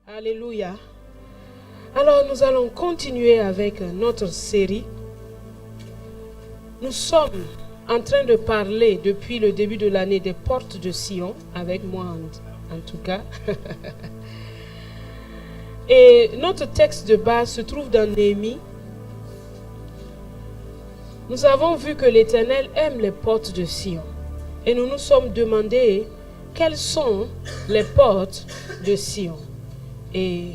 Alléluia. Alors nous allons continuer avec notre série. Nous sommes en train de parler depuis le début de l'année des portes de Sion, avec moi en tout cas. Et notre texte de base se trouve dans Néhémie. Nous avons vu que l'Éternel aime les portes de Sion. Et nous nous sommes demandé quelles sont les portes de Sion. Et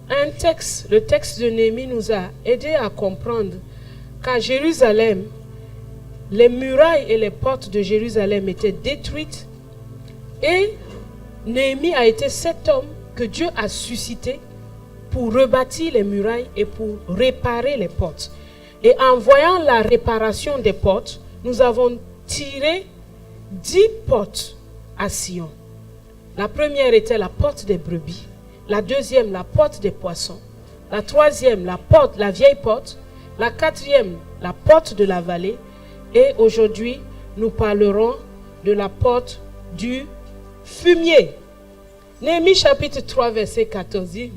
le texte de Néhémie nous a aidé à comprendre qu'à Jérusalem, les murailles et les portes de Jérusalem étaient détruites. Et Néhémie a été cet homme que Dieu a suscité pour rebâtir les murailles et pour réparer les portes. Et en voyant la réparation des portes, nous avons tiré 10 portes à Sion. La première était la porte des brebis. La deuxième, la porte des poissons. La troisième, la vieille porte. La quatrième, la porte de la vallée. Et aujourd'hui, nous parlerons de la porte du fumier. Néhémie chapitre 3, verset 14 dit...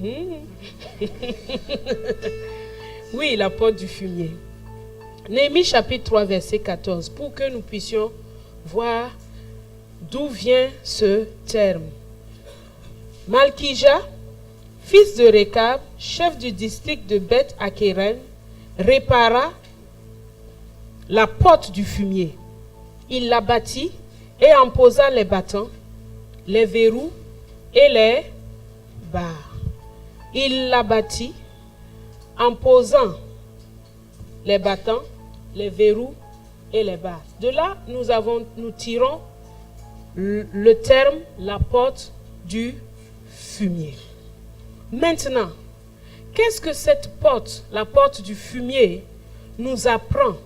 Oui, la porte du fumier. Néhémie chapitre 3, verset 14, pour que nous puissions voir d'où vient ce terme. Malkija, fils de Rekab, chef du district de Beth Akeren, répara la porte du fumier. Il la bâtit et en posa les battants, les verrous et les barres. Il la bâtit en posant les battants, les verrous et les barres. De là, nous tirons le terme la porte du fumier. Maintenant, qu'est-ce que cette porte, la porte du fumier, nous apprend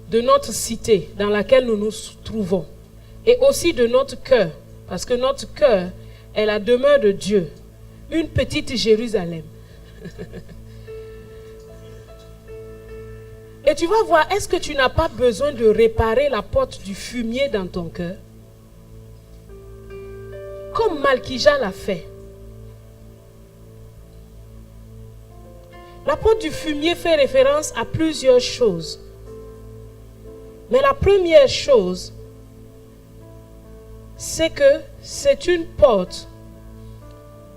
de notre cité dans laquelle nous nous trouvons et aussi de notre cœur, parce que notre cœur est la demeure de Dieu, une petite Jérusalem. Et tu vas voir, est-ce que tu n'as pas besoin de réparer la porte du fumier dans ton cœur? Comme Malkija l'a fait. La porte du fumier fait référence à plusieurs choses. Mais la première chose, c'est que c'est une porte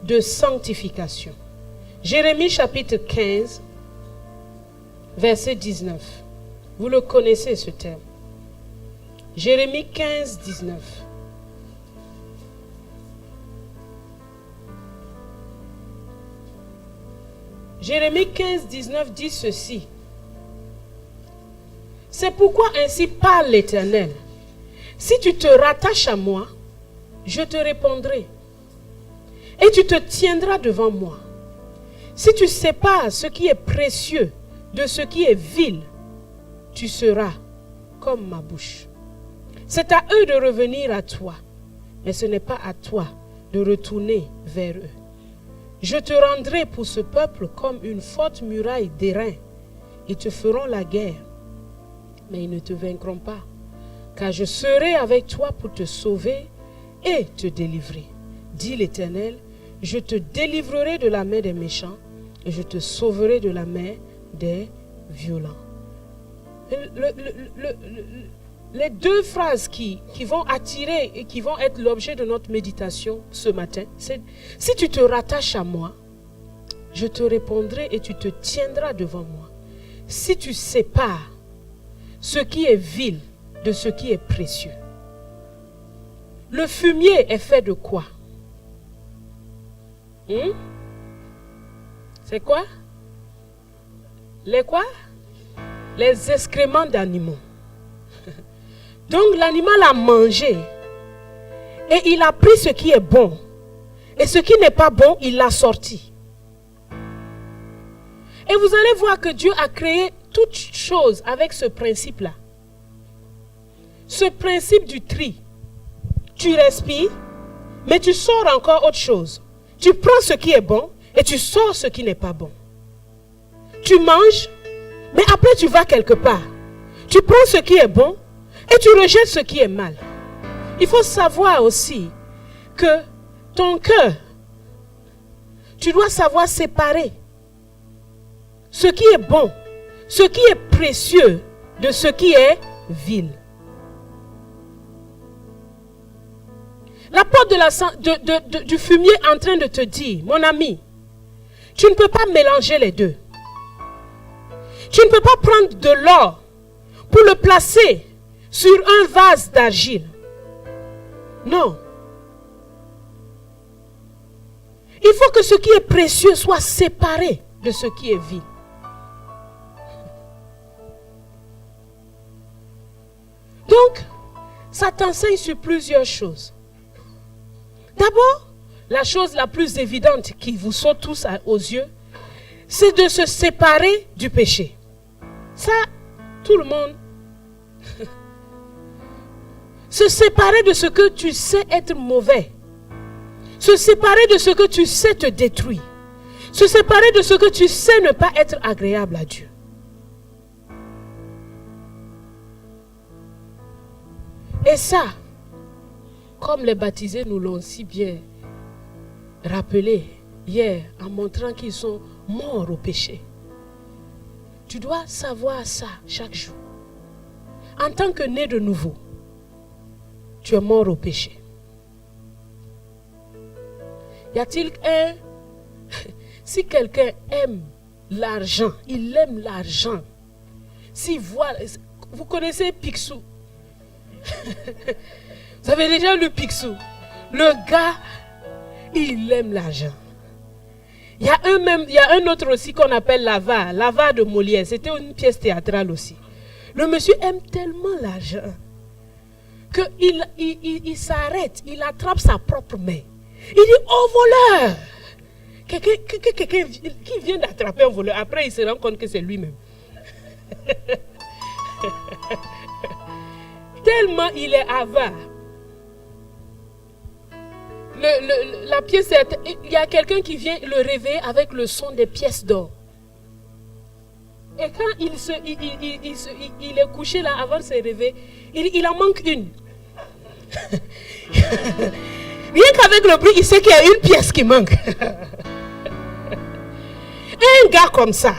de sanctification. Jérémie chapitre 15, verset 19. Vous le connaissez ce terme. Jérémie 15, 19. Jérémie 15, 19 dit ceci. C'est pourquoi ainsi parle l'Éternel. Si tu te rattaches à moi, je te répondrai. Et tu te tiendras devant moi. Si tu sépares ce qui est précieux de ce qui est vil, tu seras comme ma bouche. C'est à eux de revenir à toi, mais ce n'est pas à toi de retourner vers eux. Je te rendrai pour ce peuple comme une forte muraille d'airain. Ils te feront la guerre, mais ils ne te vaincront pas, car je serai avec toi pour te sauver et te délivrer. Dit l'Éternel, je te délivrerai de la main des méchants et je te sauverai de la main des violents. Les deux phrases qui vont attirer et qui vont être l'objet de notre méditation ce matin, c'est « Si tu te rattaches à moi, je te répondrai et tu te tiendras devant moi. Si tu sépares ce qui est vil de ce qui est précieux. » Le fumier est fait de quoi? C'est quoi? Les quoi? Les excréments d'animaux. Donc l'animal a mangé et il a pris ce qui est bon et ce qui n'est pas bon, il l'a sorti. Et vous allez voir que Dieu a créé toutes choses avec ce principe-là. Ce principe du tri. Tu respires, mais tu sors encore autre chose. Tu prends ce qui est bon et tu sors ce qui n'est pas bon. Tu manges, mais après tu vas quelque part. Tu prends ce qui est bon et tu rejettes ce qui est mal. Il faut savoir aussi que ton cœur, tu dois savoir séparer ce qui est bon, ce qui est précieux de ce qui est vil. L'apôtre du fumier est en train de te dire, mon ami, tu ne peux pas mélanger les deux. Tu ne peux pas prendre de l'or pour le placer sur un vase d'argile. Non. Il faut que ce qui est précieux soit séparé de ce qui est vil. Donc, ça t'enseigne sur plusieurs choses. D'abord, la chose la plus évidente qui vous saute tous aux yeux, c'est de se séparer du péché. Ça, tout le monde. Se séparer de ce que tu sais être mauvais. Se séparer de ce que tu sais te détruire. Se séparer de ce que tu sais ne pas être agréable à Dieu. Et ça, comme les baptisés nous l'ont si bien rappelé hier en montrant qu'ils sont morts au péché. Tu dois savoir ça chaque jour. En tant que né de nouveau, tu es mort au péché. Y a-t-il un... Si quelqu'un aime l'argent, il aime l'argent. S'il voit... Vous connaissez Picsou? Vous avez déjà lu Picsou? Le gars, il aime l'argent. Il y a un autre aussi qu'on appelle l'avare de Molière. C'était une pièce théâtrale aussi. Le monsieur aime tellement l'argent qu'il s'arrête, il attrape sa propre main. Il dit, oh voleur! Quelqu'un qui vient d'attraper un voleur, après il se rend compte que c'est lui-même. Tellement il est avare. La pièce, il y a quelqu'un qui vient le réveiller avec le son des pièces d'or. Et quand il est couché là avant de se réveiller, il en manque une. Rien qu'avec le bruit, il sait qu'il y a une pièce qui manque. Un gars comme ça,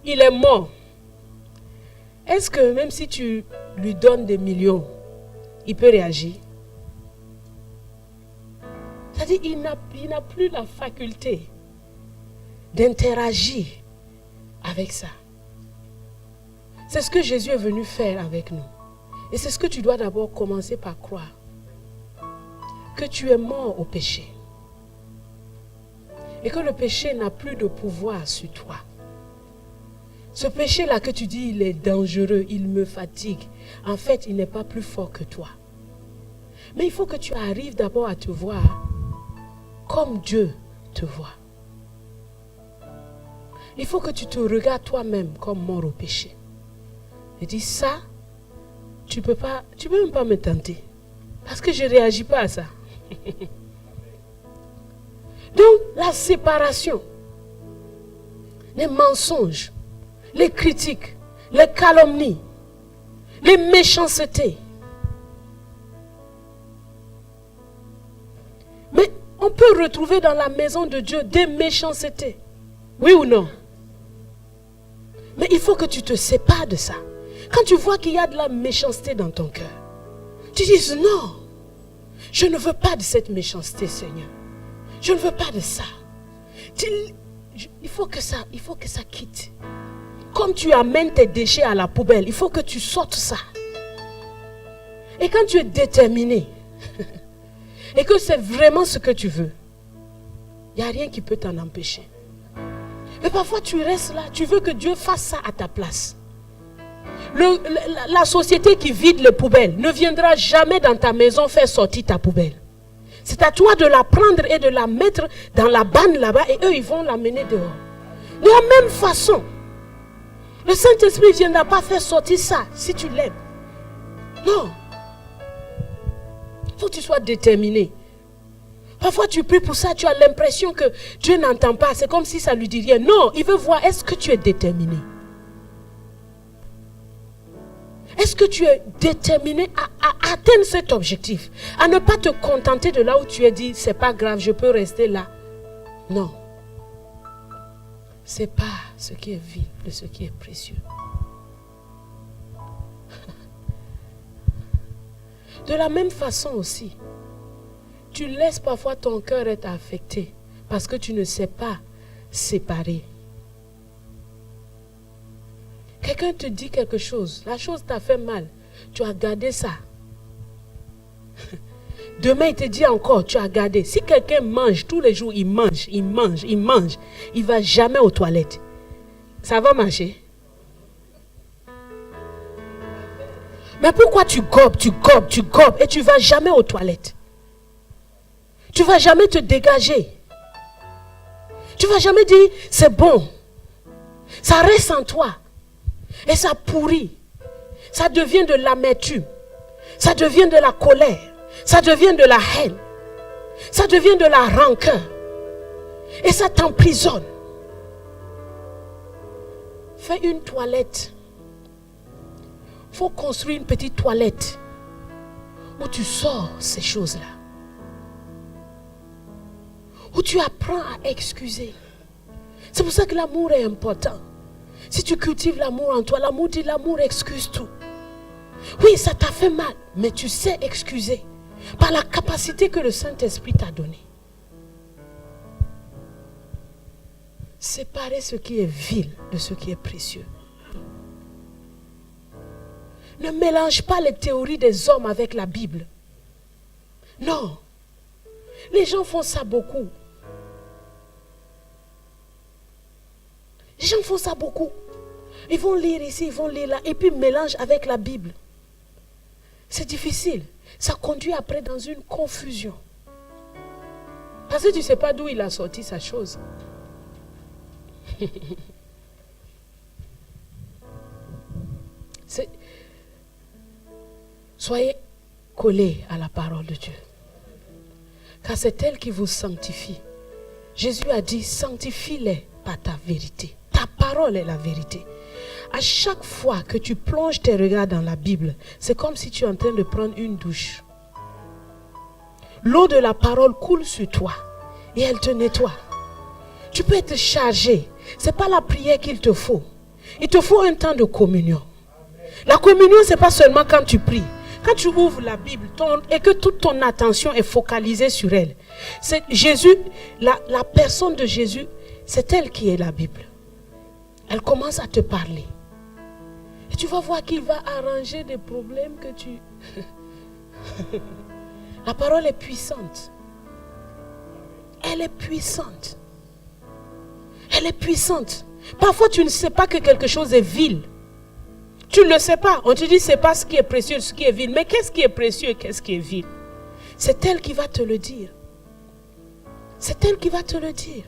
il est mort. Est-ce que même si tu lui donnes des millions, il peut réagir? C'est-à-dire qu'il n'a plus la faculté d'interagir avec ça. C'est ce que Jésus est venu faire avec nous. Et c'est ce que tu dois d'abord commencer par croire. Que tu es mort au péché. Et que le péché n'a plus de pouvoir sur toi. Ce péché-là que tu dis, il est dangereux, il me fatigue. En fait, il n'est pas plus fort que toi. Mais il faut que tu arrives d'abord à te voir comme Dieu te voit. Il faut que tu te regardes toi-même comme mort au péché. Et dis ça, tu peux même pas me tenter. Parce que je ne réagis pas à ça. Donc, la séparation, les mensonges, les critiques, les calomnies, les méchancetés. Mais on peut retrouver dans la maison de Dieu des méchancetés. Oui ou non? Mais il faut que tu te sépares de ça. Quand tu vois qu'il y a de la méchanceté dans ton cœur, tu dis non, je ne veux pas de cette méchanceté, Seigneur. Je ne veux pas de ça. Il faut que ça quitte. Comme tu amènes tes déchets à la poubelle, il faut que tu sortes ça. Et quand tu es déterminé, et que c'est vraiment ce que tu veux, il n'y a rien qui peut t'en empêcher. Mais parfois tu restes là, tu veux que Dieu fasse ça à ta place. La société qui vide les poubelles ne viendra jamais dans ta maison faire sortir ta poubelle. C'est à toi de la prendre et de la mettre dans la banne là-bas et eux ils vont l'amener dehors. De la même façon, le Saint-Esprit ne viendra pas faire sortir ça si tu l'aimes. Non. Il faut que tu sois déterminé. Parfois tu pries pour ça, tu as l'impression que Dieu n'entend pas. C'est comme si ça lui dit rien. Non, il veut voir, est-ce que tu es déterminé? Est-ce que tu es déterminé à atteindre cet objectif? À ne pas te contenter de là où tu es dit, c'est pas grave, je peux rester là. Non. C'est pas ce qui est vil de ce qui est précieux. De la même façon aussi, tu laisses parfois ton cœur être affecté parce que tu ne sais pas séparer. Quelqu'un te dit quelque chose, la chose t'a fait mal, tu as gardé ça. Demain, il te dit encore, tu as gardé. Si quelqu'un mange, tous les jours, il mange, il ne va jamais aux toilettes. Ça va marcher? Mais pourquoi tu gobes et tu ne vas jamais aux toilettes? Tu ne vas jamais te dégager. Tu ne vas jamais dire, c'est bon. Ça reste en toi. Et ça pourrit. Ça devient de l'amertume. Ça devient de la colère. Ça devient de la haine. Ça devient de la rancœur. Et ça t'emprisonne. Fais une toilette. Il faut construire une petite toilette où tu sors ces choses-là. Où tu apprends à excuser. C'est pour ça que l'amour est important. Si tu cultives l'amour en toi, l'amour dit l'amour excuse tout. Oui, ça t'a fait mal, mais tu sais excuser par la capacité que le Saint-Esprit t'a donnée. Séparer ce qui est vil de ce qui est précieux. Ne mélange pas les théories des hommes avec la Bible. Non. Les gens font ça beaucoup. Les gens font ça beaucoup. Ils vont lire ici, ils vont lire là, et puis mélangent avec la Bible. C'est difficile. Ça conduit après dans une confusion. Parce que tu ne sais pas d'où il a sorti sa chose. Soyez collés à la parole de Dieu. Car c'est elle qui vous sanctifie. Jésus a dit, sanctifie-les par ta vérité. Ta parole est la vérité. À chaque fois que tu plonges tes regards dans la Bible, c'est comme si tu es en train de prendre une douche. L'eau de la parole coule sur toi et elle te nettoie. Tu peux être chargé. Ce n'est pas la prière qu'il te faut. Il te faut un temps de communion. La communion, ce n'est pas seulement quand tu pries. Quand tu ouvres la Bible et que toute ton attention est focalisée sur elle. C'est Jésus, la personne de Jésus, c'est elle qui est la Bible. Elle commence à te parler. Et tu vas voir qu'il va arranger des problèmes que tu... La parole est puissante. Elle est puissante. Elle est puissante. Parfois, tu ne sais pas que quelque chose est vil. Tu ne le sais pas. On te dit, c'est pas ce qui est précieux, ce qui est vil. Mais qu'est-ce qui est précieux et qu'est-ce qui est vil? C'est elle qui va te le dire. C'est elle qui va te le dire.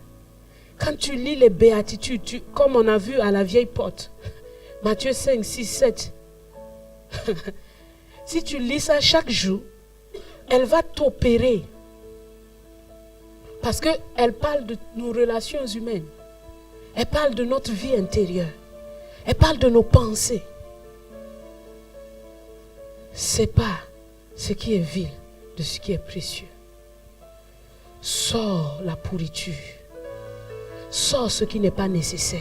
Quand tu lis les béatitudes, comme on a vu à la vieille porte, Matthieu 5, 6, 7. Si tu lis ça chaque jour, elle va t'opérer. Parce qu'elle parle de nos relations humaines. Elle parle de notre vie intérieure. Elle parle de nos pensées. Sépare ce qui est vil de ce qui est précieux. Sors la pourriture. Sors ce qui n'est pas nécessaire.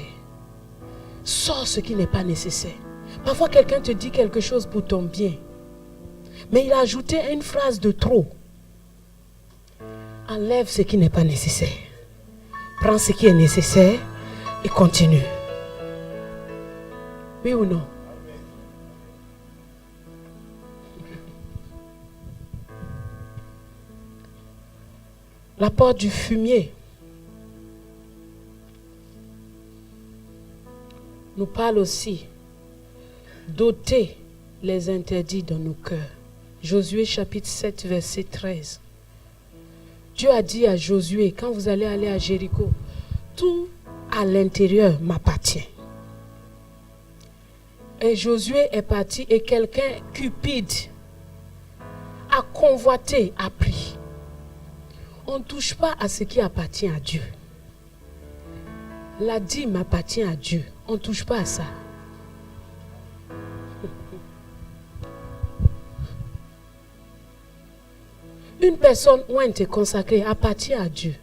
Sors ce qui n'est pas nécessaire. Parfois quelqu'un te dit quelque chose pour ton bien. Mais il a ajouté une phrase de trop. Enlève ce qui n'est pas nécessaire. Prends ce qui est nécessaire et continue. Oui ou non? La porte du fumier nous parle aussi d'ôter les interdits dans nos cœurs. Josué chapitre 7 verset 13. Dieu a dit à Josué, quand vous allez aller à Jéricho, tout à l'intérieur m'appartient. Et Josué est parti et quelqu'un cupide a convoité, a pris. On ne touche pas à ce qui appartient à Dieu. La dîme appartient à Dieu. On ne touche pas à ça. Une personne ointe et consacrée appartient à Dieu.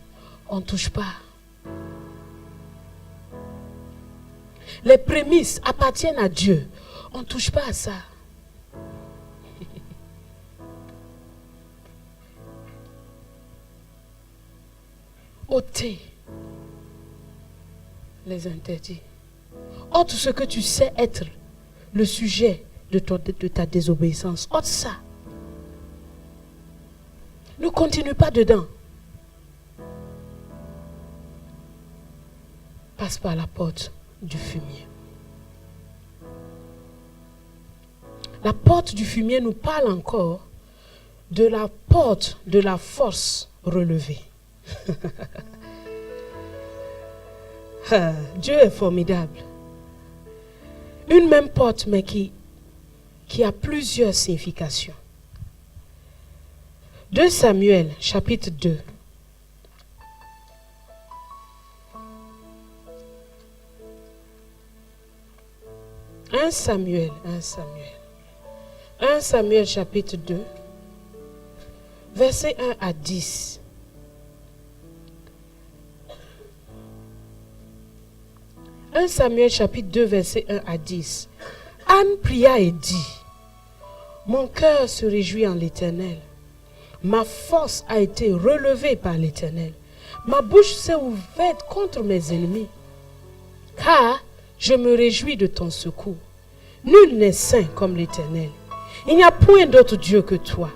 On ne touche pas. Les prémices appartiennent à Dieu. On ne touche pas à ça. Ôtez les interdits. Ôte ce que tu sais être le sujet de ta désobéissance. Ôte ça. Ne continue pas dedans. Passe par la porte du fumier. La porte du fumier nous parle encore de la porte de la force relevée. Dieu est formidable. Une même porte, mais qui a plusieurs significations. 2 Samuel, chapitre 2. Un Samuel, chapitre 2, verset 1 à 10. Un Samuel, chapitre 2, verset 1 à 10. Anne pria et dit, mon cœur se réjouit en l'Éternel. Ma force a été relevée par l'Éternel. Ma bouche s'est ouverte contre mes ennemis. Car je me réjouis de ton secours. Nul n'est saint comme l'Éternel. Il n'y a point d'autre Dieu que toi.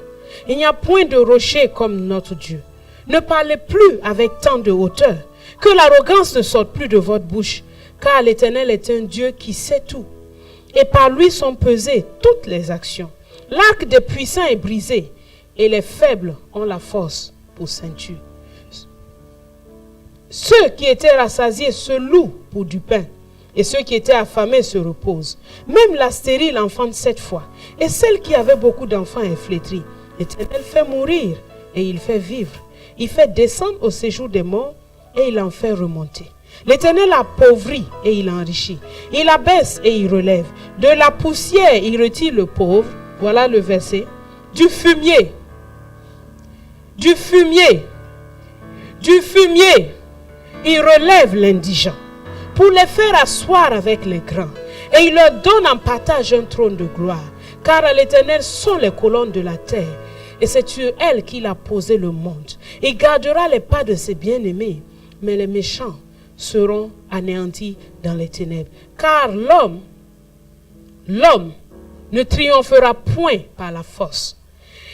Il n'y a point de rocher comme notre Dieu. Ne parlez plus avec tant de hauteur. Que l'arrogance ne sorte plus de votre bouche. Car l'Éternel est un Dieu qui sait tout. Et par lui sont pesées toutes les actions. L'arc des puissants est brisé. Et les faibles ont la force pour ceinture. Ceux qui étaient rassasiés se louent pour du pain. Et ceux qui étaient affamés se reposent. Même la stérile enfante 7 fois. Et celle qui avait beaucoup d'enfants est flétrie. L'Éternel fait mourir et il fait vivre. Il fait descendre au séjour des morts et il en fait remonter. L'Éternel appauvrit et il enrichit. Il abaisse et il relève. De la poussière, il retire le pauvre. Voilà le verset. Du fumier, il relève l'indigent pour les faire asseoir avec les grands. Et il leur donne en partage un trône de gloire. Car à l'Éternel sont les colonnes de la terre. Et c'est sur elle qu'il a posé le monde. Il gardera les pas de ses bien-aimés. Mais les méchants seront anéantis dans les ténèbres. Car l'homme ne triomphera point par la force.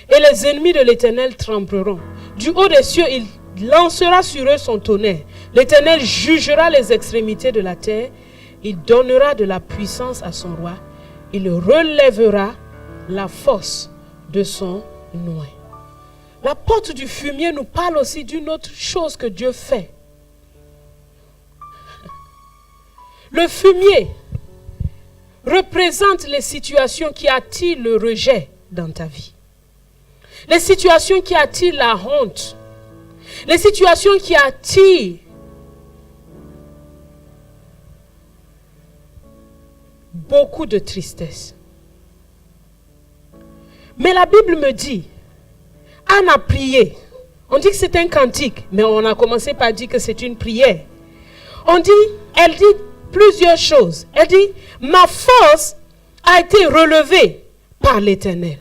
Et les ennemis de l'Éternel trembleront. Du haut des cieux, il lancera sur eux son tonnerre. L'Éternel jugera les extrémités de la terre. Il donnera de la puissance à son roi. Il relèvera la force de son oint. La porte du fumier nous parle aussi d'une autre chose que Dieu fait. Le fumier représente les situations qui attirent le rejet dans ta vie. Les situations qui attirent la honte. Les situations qui attirent beaucoup de tristesse. Mais la Bible me dit, Anne a prié. On dit que c'est un cantique, mais on a commencé par dire que c'est une prière. Elle dit plusieurs choses. Elle dit, ma force a été relevée par l'Éternel.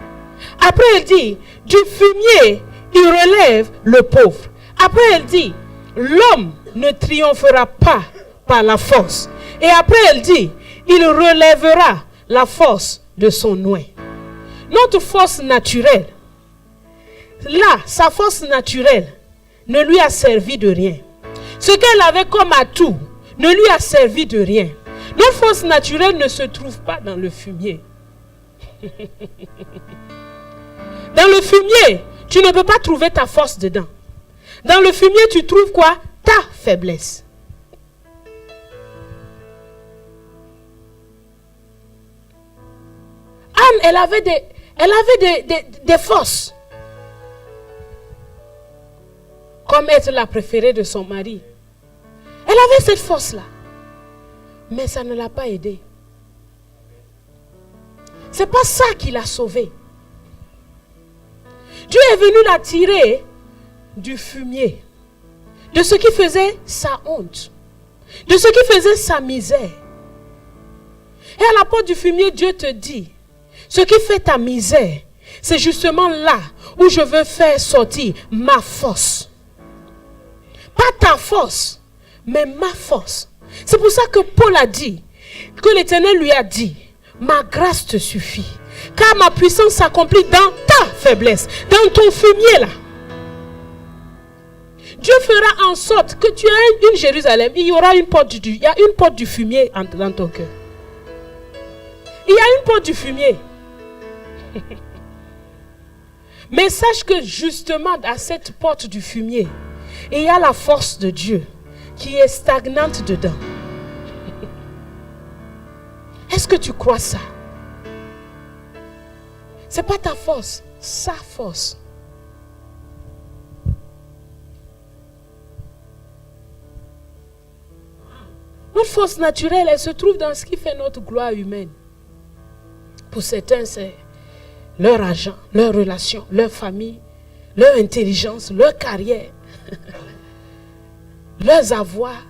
Après, elle dit, du fumier, il relève le pauvre. Après, elle dit, l'homme ne triomphera pas par la force. Et après, elle dit, il relèvera la force de son oint. Notre force naturelle, là, sa force naturelle ne lui a servi de rien. Ce qu'elle avait comme atout ne lui a servi de rien. Notre force naturelle ne se trouve pas dans le fumier. Dans le fumier, tu ne peux pas trouver ta force dedans. Dans le fumier, tu trouves quoi? Ta faiblesse. Anne, elle avait des forces. Comme être la préférée de son mari. Elle avait cette force-là. Mais ça ne l'a pas aidée. C'est pas ça qui l'a sauvée. Dieu est venu la tirer du fumier, de ce qui faisait sa honte, de ce qui faisait sa misère. Et à la porte du fumier, Dieu te dit, ce qui fait ta misère, c'est justement là où je veux faire sortir ma force. Pas ta force, mais ma force. C'est pour ça que Paul a dit, que l'Éternel lui a dit, ma grâce te suffit, car ma puissance s'accomplit dans ta faiblesse, dans ton fumier là. Dieu fera en sorte que tu aies une Jérusalem, il y aura une porte il y a une porte du fumier dans ton cœur. Il y a une porte du fumier. Mais sache que justement à cette porte du fumier, il y a la force de Dieu qui est stagnante dedans. Est-ce que tu crois ça? Ce n'est pas ta force, sa force. Notre force naturelle, elle se trouve dans ce qui fait notre gloire humaine. Pour certains, c'est leur argent, leur relation, leur famille, leur intelligence, leur carrière, leurs avoirs.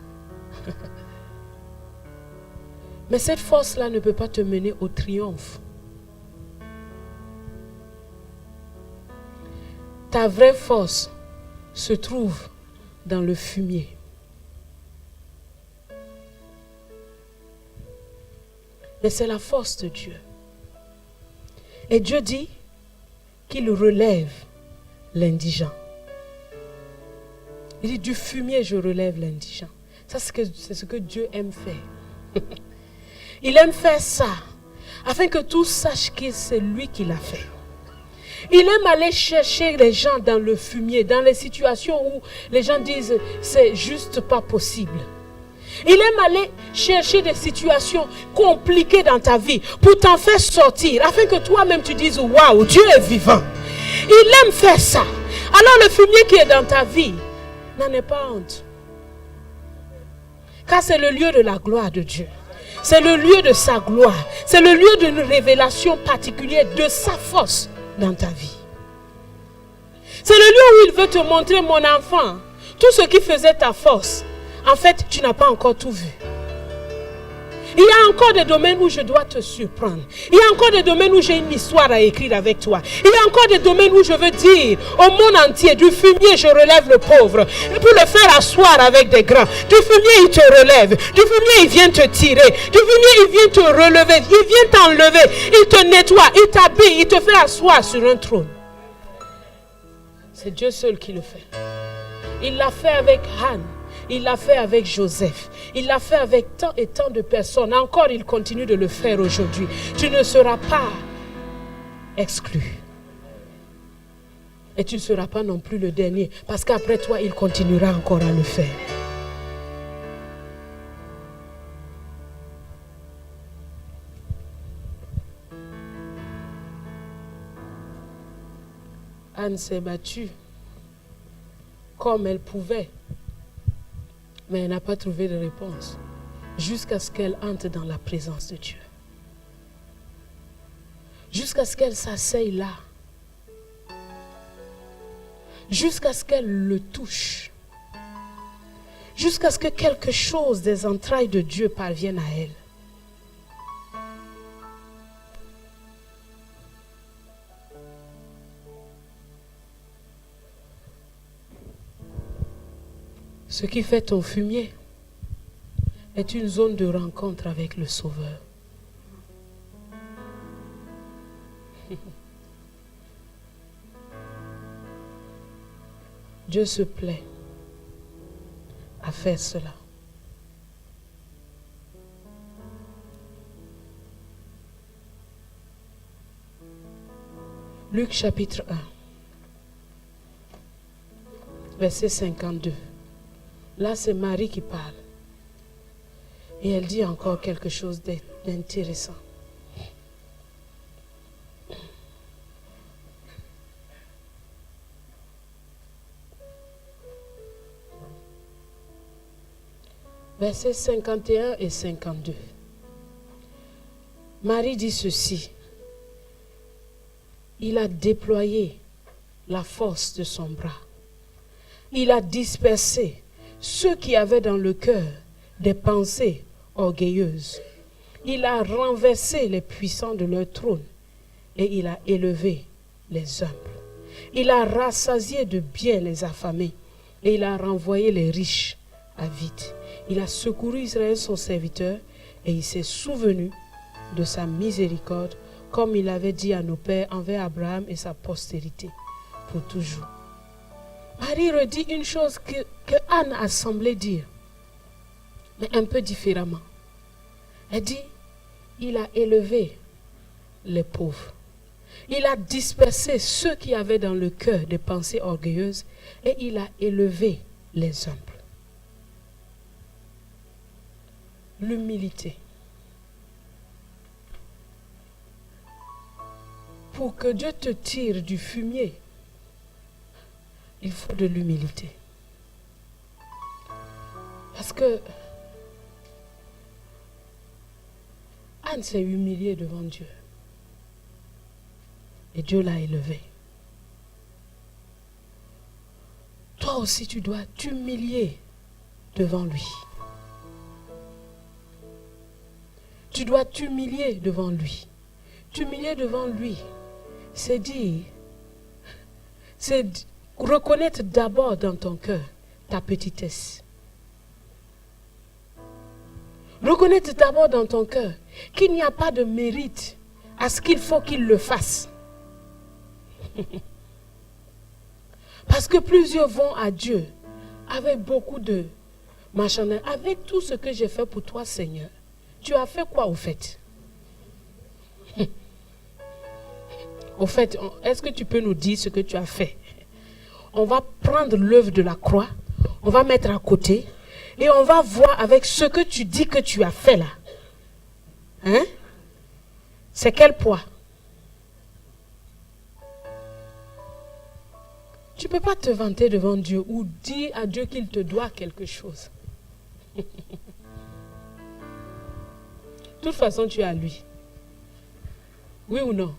Mais cette force-là ne peut pas te mener au triomphe. Ta vraie force se trouve dans le fumier. Mais c'est la force de Dieu. Et Dieu dit qu'il relève l'indigent. Il dit, du fumier, je relève l'indigent. Ça, c'est ce que Dieu aime faire. Il aime faire ça, afin que tous sachent que c'est lui qui l'a fait. Il aime aller chercher les gens dans le fumier, dans les situations où les gens disent, c'est juste pas possible. Il aime aller chercher des situations compliquées dans ta vie pour t'en faire sortir, afin que toi-même tu dises, waouh, Dieu est vivant. Il aime faire ça. Alors le fumier qui est dans ta vie, n'en aie pas honte. Car c'est le lieu de la gloire de Dieu. C'est le lieu de sa gloire. C'est le lieu d'une révélation particulière de sa force dans ta vie. C'est le lieu où il veut te montrer, mon enfant, tout ce qui faisait ta force. En fait, tu n'as pas encore tout vu. Il y a encore des domaines où je dois te surprendre. Il y a encore des domaines où j'ai une histoire à écrire avec toi. Il y a encore des domaines où je veux dire au monde entier, du fumier je relève le pauvre. Pour le faire asseoir avec des grands. Du fumier il te relève. Du fumier il vient te tirer. Du fumier il vient te relever. Il vient t'enlever. Il te nettoie. Il t'habille. Il te fait asseoir sur un trône. C'est Dieu seul qui le fait. Il l'a fait avec Anne. Il l'a fait avec Joseph. Il l'a fait avec tant et tant de personnes. Encore, il continue de le faire aujourd'hui. Tu ne seras pas exclu. Et tu ne seras pas non plus le dernier. Parce qu'après toi, il continuera encore à le faire. Anne s'est battue comme elle pouvait. Mais elle n'a pas trouvé de réponse jusqu'à ce qu'elle entre dans la présence de Dieu. Jusqu'à ce qu'elle s'asseye là. Jusqu'à ce qu'elle le touche. Jusqu'à ce que quelque chose des entrailles de Dieu parvienne à elle. Ce qui fait ton fumier est une zone de rencontre avec le Sauveur. Dieu se plaît à faire cela. Luc chapitre 1, verset 52. Là, c'est Marie qui parle. Et elle dit encore quelque chose d'intéressant. Versets 51 et 52. Marie dit ceci. Il a déployé la force de son bras. Il a dispersé ceux qui avaient dans le cœur des pensées orgueilleuses. Il a renversé les puissants de leur trône et il a élevé les humbles. Il a rassasié de bien les affamés et il a renvoyé les riches à vide. Il a secouru Israël son serviteur et il s'est souvenu de sa miséricorde comme il avait dit à nos pères envers Abraham et sa postérité pour toujours. Marie redit une chose que Anne a semblé dire, mais un peu différemment. Elle dit, il a élevé les pauvres. Il a dispersé ceux qui avaient dans le cœur des pensées orgueilleuses et il a élevé les humbles. L'humilité. Pour que Dieu te tire du fumier, il faut de l'humilité. Parce que Anne s'est humiliée devant Dieu. Et Dieu l'a élevée. Toi aussi, tu dois t'humilier devant lui. Tu dois t'humilier devant lui. T'humilier devant lui, c'est dire, c'est reconnaître d'abord dans ton cœur ta petitesse. Reconnaître d'abord dans ton cœur qu'il n'y a pas de mérite à ce qu'il faut qu'il le fasse. Parce que plusieurs vont à Dieu avec beaucoup de machin. Avec tout ce que j'ai fait pour toi, Seigneur, tu as fait quoi au fait? Au fait, est-ce que tu peux nous dire ce que tu as fait? On va prendre l'œuvre de la croix, on va mettre à côté et on va voir avec ce que tu dis que tu as fait là. Hein? C'est quel poids? Tu ne peux pas te vanter devant Dieu ou dire à Dieu qu'il te doit quelque chose. De toute façon, tu es à lui. Oui ou non?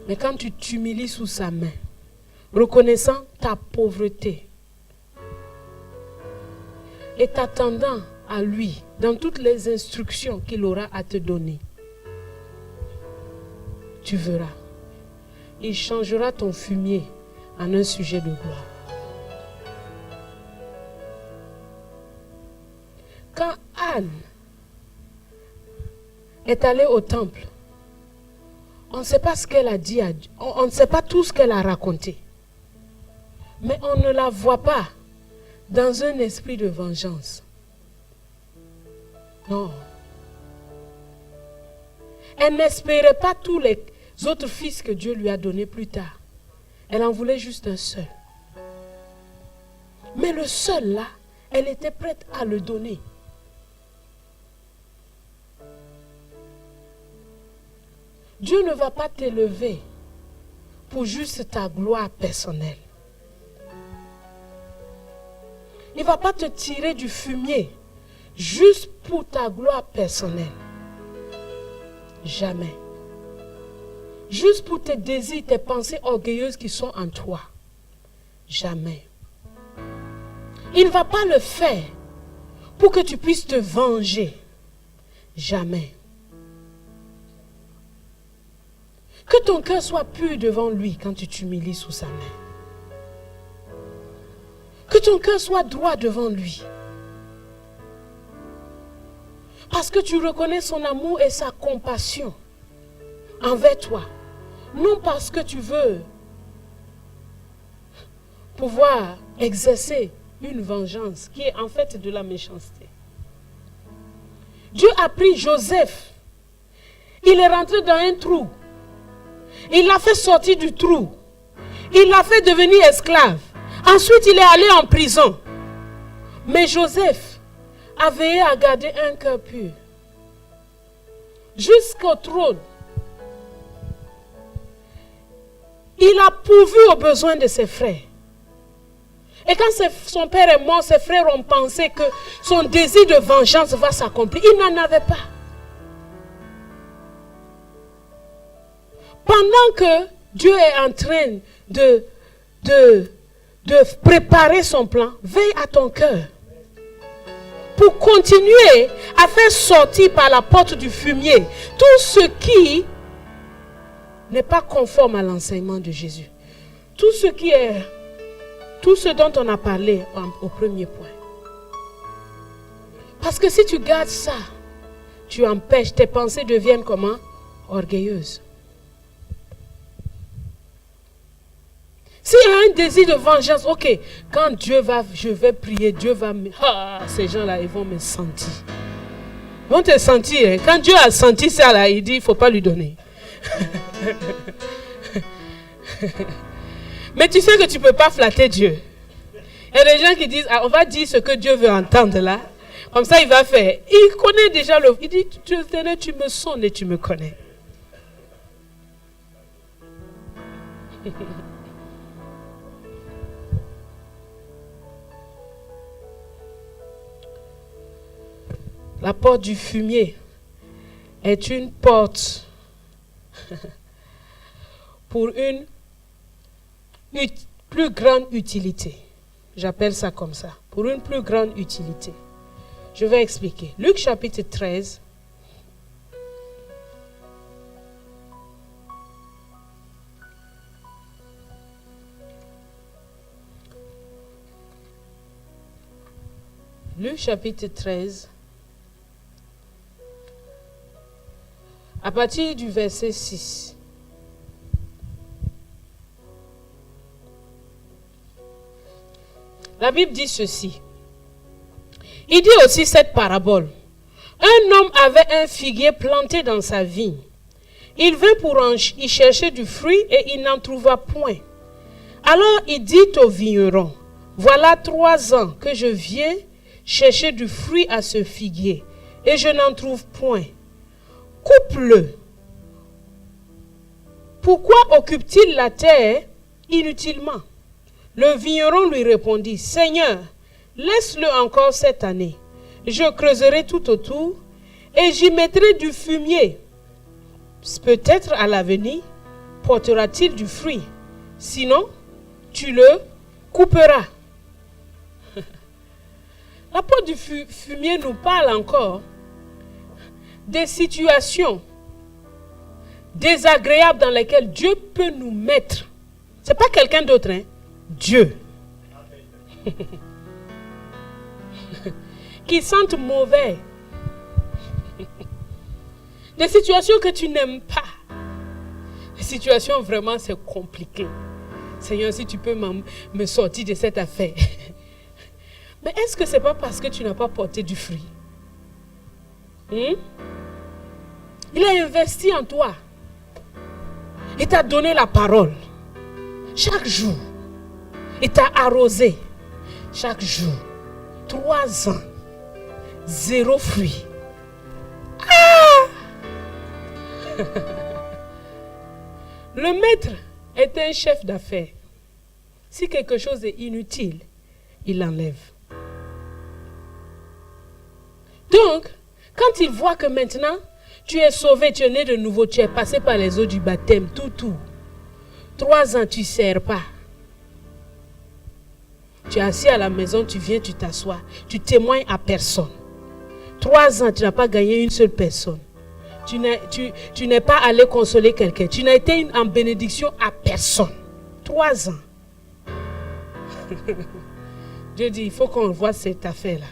Mais quand tu t'humilies sous sa main, reconnaissant ta pauvreté et t'attendant à lui dans toutes les instructions qu'il aura à te donner, tu verras. Il changera ton fumier en un sujet de gloire. Quand Anne est allée au temple, on ne sait pas ce qu'elle a dit à Dieu. On ne sait pas tout ce qu'elle a raconté. Mais on ne la voit pas dans un esprit de vengeance. Non. Elle n'espérait pas tous les autres fils que Dieu lui a donnés plus tard. Elle en voulait juste un seul. Mais le seul là, elle était prête à le donner. Dieu ne va pas t'élever pour juste ta gloire personnelle. Il ne va pas te tirer du fumier juste pour ta gloire personnelle. Jamais. Juste pour tes désirs, tes pensées orgueilleuses qui sont en toi. Jamais. Il ne va pas le faire pour que tu puisses te venger. Jamais. Que ton cœur soit pur devant lui quand tu t'humilies sous sa main. Que ton cœur soit droit devant lui. Parce que tu reconnais son amour et sa compassion envers toi. Non parce que tu veux pouvoir exercer une vengeance qui est en fait de la méchanceté. Dieu a pris Joseph. Il est rentré dans un trou. Il l'a fait sortir du trou. Il l'a fait devenir esclave. Ensuite, il est allé en prison. Mais Joseph a veillé à garder un cœur pur. Jusqu'au trône. Il a pourvu aux besoins de ses frères. Et quand son père est mort, ses frères ont pensé que son désir de vengeance va s'accomplir. Il n'en avait pas. Pendant que Dieu est en train de préparer son plan. Veille à ton cœur. Pour continuer à faire sortir par la porte du fumier tout ce qui n'est pas conforme à l'enseignement de Jésus. Tout ce dont on a parlé au premier point. Parce que si tu gardes ça, tu empêches, tes pensées deviennent comment? Orgueilleuses. S'il y a un désir de vengeance, ok, quand je vais prier, Dieu va me... ces gens-là, ils vont me sentir. Ils vont te sentir. Hein. Quand Dieu a senti ça, là, il dit, il ne faut pas lui donner. Mais tu sais que tu ne peux pas flatter Dieu. Il y a des gens qui disent, on va dire ce que Dieu veut entendre là. Comme ça, il va faire. Il connaît déjà il dit, tu me sonnes et tu me connais. La porte du fumier est une porte pour une plus grande utilité. J'appelle ça comme ça. Pour une plus grande utilité. Je vais expliquer. Luc chapitre 13. Luc chapitre 13. À partir du verset 6. La Bible dit ceci. Il dit aussi cette parabole. Un homme avait un figuier planté dans sa vigne. Il vint pour y chercher du fruit et il n'en trouva point. Alors il dit au vigneron, voilà 3 ans que je viens chercher du fruit à ce figuier et je n'en trouve point. Coupe-le. Pourquoi occupe-t-il la terre inutilement? Le vigneron lui répondit, Seigneur, laisse-le encore cette année. Je creuserai tout autour et j'y mettrai du fumier. Peut-être à l'avenir portera-t-il du fruit. Sinon, tu le couperas. La porte du fumier nous parle encore des situations désagréables dans lesquelles Dieu peut nous mettre. Ce n'est pas quelqu'un d'autre, hein? Dieu. Qui sentent mauvais. Des situations que tu n'aimes pas. Des situations vraiment c'est compliqué. Seigneur, si tu peux me sortir de cette affaire. Mais est-ce que ce n'est pas parce que tu n'as pas porté du fruit? Il a investi en toi. Il t'a donné la parole. Chaque jour. Il t'a arrosé. Chaque jour. 3 ans. 0 fruit. Le maître est un chef d'affaires. Si quelque chose est inutile, il l'enlève. Donc, quand il voit que maintenant, tu es sauvé, tu es né de nouveau, tu es passé par les eaux du baptême, tout. 3 ans, tu ne sers pas. Tu es assis à la maison, tu viens, tu t'assois. Tu témoignes à personne. 3 ans, tu n'as pas gagné une seule personne. Tu n'es pas allé consoler quelqu'un. Tu n'as été en bénédiction à personne. 3 ans. Dieu dit, il faut qu'on voit cette affaire-là.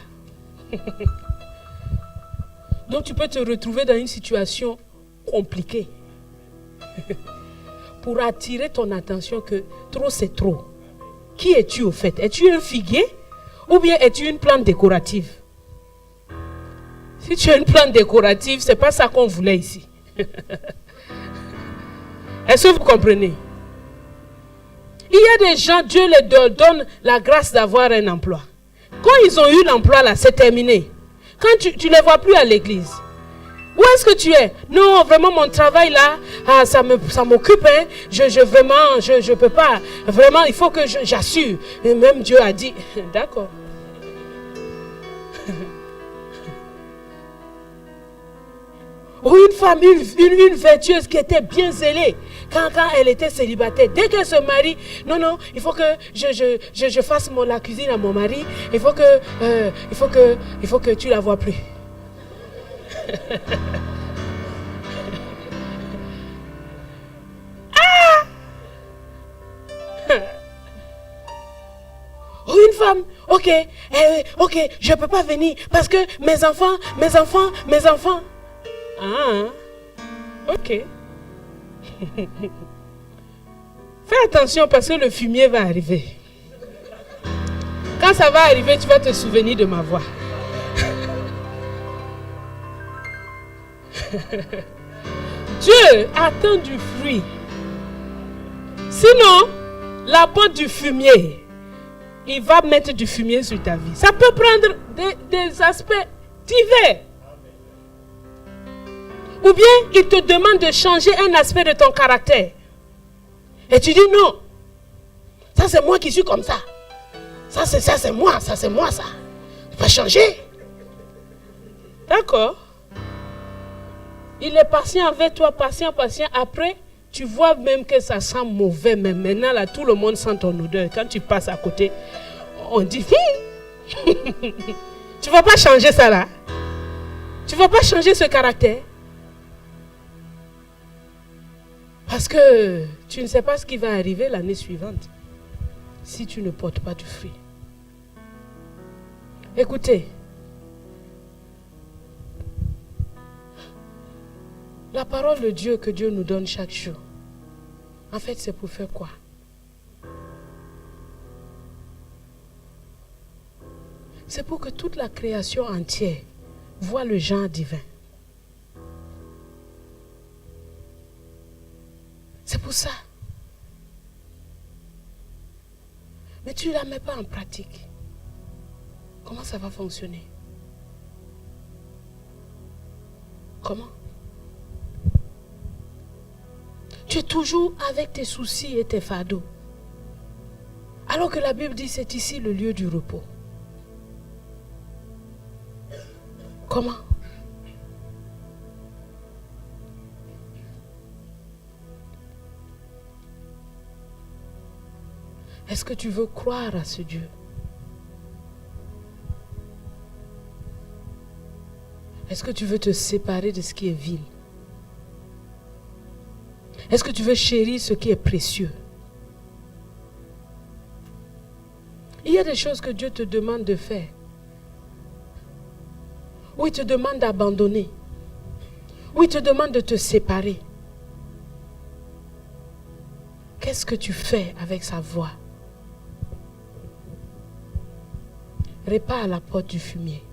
Donc tu peux te retrouver dans une situation compliquée. Pour attirer ton attention que trop c'est trop. Qui es-tu au fait? Es-tu un figuier ou bien es-tu une plante décorative? Si tu es une plante décorative, ce n'est pas ça qu'on voulait ici. Est-ce que vous comprenez? Il y a des gens, Dieu leur donne la grâce d'avoir un emploi. Quand ils ont eu l'emploi là, c'est terminé. Quand tu ne les vois plus à l'église. Où est-ce que tu es? Non, vraiment mon travail là, ça m'occupe. Hein. Je peux pas. Vraiment, il faut que j'assure. Et même Dieu a dit, d'accord. Ou une femme, une vertueuse qui était bien zélée quand elle était célibataire. Dès qu'elle se marie, non, il faut que je fasse la cuisine à mon mari. Il faut que tu la vois plus. Ou une femme, ok, je ne peux pas venir parce que mes enfants. Ah, ok. Fais attention parce que le fumier va arriver. Quand ça va arriver, tu vas te souvenir de ma voix. Dieu attend du fruit. Sinon, la porte du fumier, il va mettre du fumier sur ta vie. Ça peut prendre des aspects divers. Ou bien, il te demande de changer un aspect de ton caractère. Et tu dis non. Ça, c'est moi qui suis comme ça. Ça, c'est moi, ça. Tu peux changer. D'accord. Il est patient avec toi, patient. Après, tu vois même que ça sent mauvais. Mais maintenant, là, tout le monde sent ton odeur. Quand tu passes à côté, on dit, tu ne vas pas changer ça là. Tu ne vas pas changer ce caractère. Parce que tu ne sais pas ce qui va arriver l'année suivante si tu ne portes pas du fruit. Écoutez, la parole de Dieu que Dieu nous donne chaque jour, en fait, c'est pour faire quoi? C'est pour que toute la création entière voit le genre divin. C'est pour ça. Mais tu ne la mets pas en pratique. Comment ça va fonctionner? Comment? Tu es toujours avec tes soucis et tes fardeaux. Alors que la Bible dit c'est ici le lieu du repos. Comment? Est-ce que tu veux croire à ce Dieu? Est-ce que tu veux te séparer de ce qui est vil? Est-ce que tu veux chérir ce qui est précieux? Il y a des choses que Dieu te demande de faire. Ou il te demande d'abandonner. Ou il te demande de te séparer. Qu'est-ce que tu fais avec sa voix? Répare à la porte du fumier.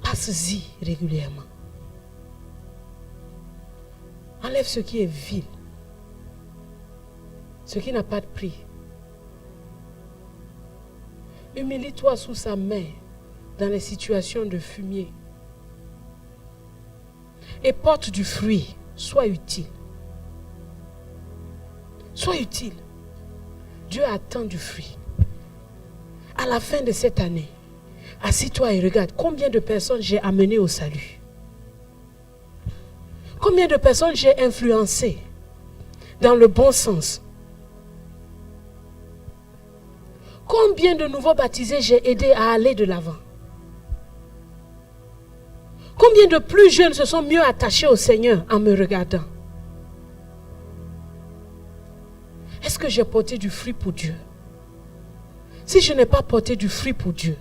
Passe-y régulièrement. Enlève ce qui est vil. Ce qui n'a pas de prix. Humilie-toi sous sa main dans les situations de fumier. Et porte du fruit. Sois utile. Sois utile. Dieu attend du fruit. À la fin de cette année, assis-toi et regarde combien de personnes j'ai amenées au salut. Combien de personnes j'ai influencées dans le bon sens. Combien de nouveaux baptisés j'ai aidé à aller de l'avant. Combien de plus jeunes se sont mieux attachés au Seigneur en me regardant. Est-ce que j'ai porté du fruit pour Dieu? Si je n'ai pas porté du fruit pour Dieu,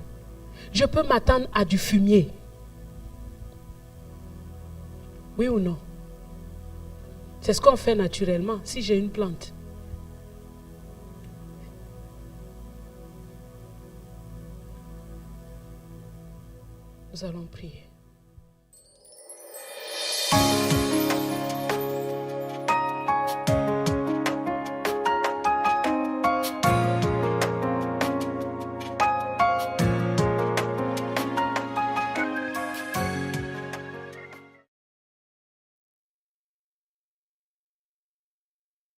je peux m'attendre à du fumier. Oui ou non? C'est ce qu'on fait naturellement si j'ai une plante. Nous allons prier.